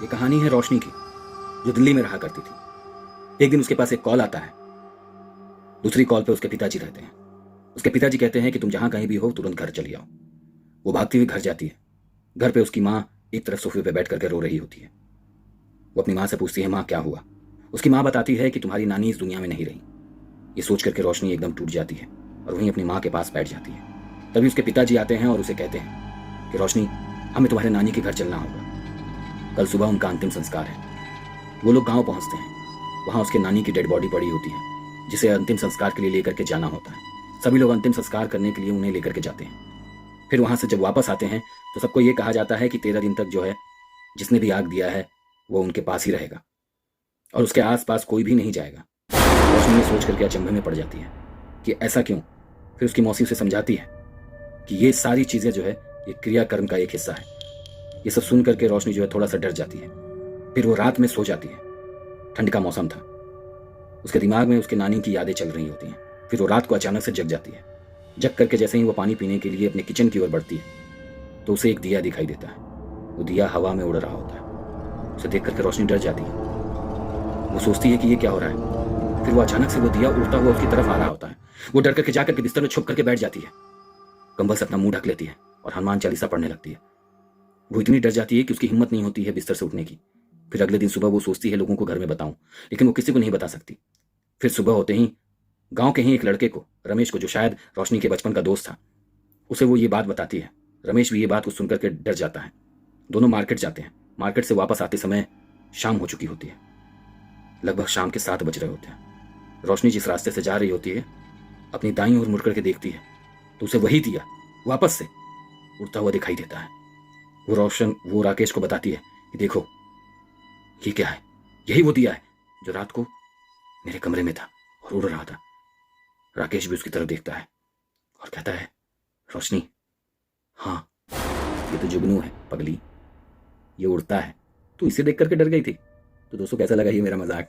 ये कहानी है रोशनी की, जो दिल्ली में रहा करती थी। एक दिन उसके पास एक कॉल आता है। दूसरी कॉल पे उसके पिताजी रहते हैं। उसके पिताजी कहते हैं कि तुम जहां कहीं भी हो तुरंत घर चली आओ। वो भागती हुई घर जाती है। घर पे उसकी माँ एक तरफ सोफे पे बैठ करके रो रही होती है। वो अपनी माँ से पूछती है, माँ क्या हुआ? उसकी माँ बताती है कि तुम्हारी नानी इस दुनिया में नहीं रही। ये सोच करके रोशनी एकदम टूट जाती है और वहीं अपनी माँ के पास बैठ जाती है। तभी उसके पिताजी आते हैं और उसे कहते हैं कि रोशनी, हमें तुम्हारे नानी के घर चलना होगा। कल सुबह उनका अंतिम संस्कार है। वो लोग गांव पहुंचते हैं। वहां उसके नानी की डेड बॉडी पड़ी होती है, जिसे अंतिम संस्कार के लिए लेकर के जाना होता है। सभी लोग अंतिम संस्कार करने के लिए उन्हें लेकर के जाते हैं। फिर वहां से जब वापस आते हैं तो सबको ये कहा जाता है कि 13 दिन तक जो है, जिसने भी आग दिया है वो उनके पास ही रहेगा और उसके आसपास कोई भी नहीं जाएगा। रोशनी ये सोच करके अचंभे में पड़ जाती है कि ऐसा क्यों। फिर उसकी मौसी उसे समझाती है कि ये सारी चीजें जो है, ये क्रियाकर्म का एक हिस्सा है। ये सब सुन करके रोशनी जो है थोड़ा सा डर जाती है। फिर वो रात में सो जाती है। ठंड का मौसम था। उसके दिमाग में उसके नानी की यादें चल रही होती हैं। फिर वो रात को अचानक से जग जाती है। जग करके जैसे ही वो पानी पीने के लिए अपने किचन की ओर बढ़ती है तो उसे एक दिया दिखाई देता है। वो दिया हवा में उड़ रहा होता है। उसे देख करके रोशनी डर जाती है। वो सोचती है कि ये क्या हो रहा है। फिर वो अचानक से वो दिया उड़ता हुआ उसकी तरफ आ रहा होता है। वो डर करके जाकर के बिस्तर में छुप करके बैठ जाती है। कंबल से अपना मुंह ढक लेती है और हनुमान चालीसा पढ़ने लगती है। वो इतनी डर जाती है कि उसकी हिम्मत नहीं होती है बिस्तर से उठने की। फिर अगले दिन सुबह वो सोचती है लोगों को घर में बताऊं, लेकिन वो किसी को नहीं बता सकती। फिर सुबह होते ही गांव के ही एक लड़के को, रमेश को, जो शायद रोशनी के बचपन का दोस्त था, उसे वो ये बात बताती है। रमेश भी ये बात को सुनकर के डर जाता है। दोनों मार्केट जाते हैं। मार्केट से वापस आते समय शाम हो चुकी होती है। लगभग शाम के 7 बज रहे होते हैं। रोशनी जिस रास्ते से जा रही होती है, अपनी दाईं ओर मुड़ करके देखती है तो उसे वही दिया वापस से उड़ता हुआ दिखाई देता है। वो राकेश को बताती है कि देखो ये क्या है। यही वो दिया है जो रात को मेरे कमरे में था और उड़ रहा था। राकेश भी उसकी तरफ देखता है और कहता है, रोशनी, हाँ, ये तो जुगनू है पगली, ये उड़ता है। तू इसे देख करके डर गई थी। तो दोस्तों कैसा लगा ये मेरा मजाक?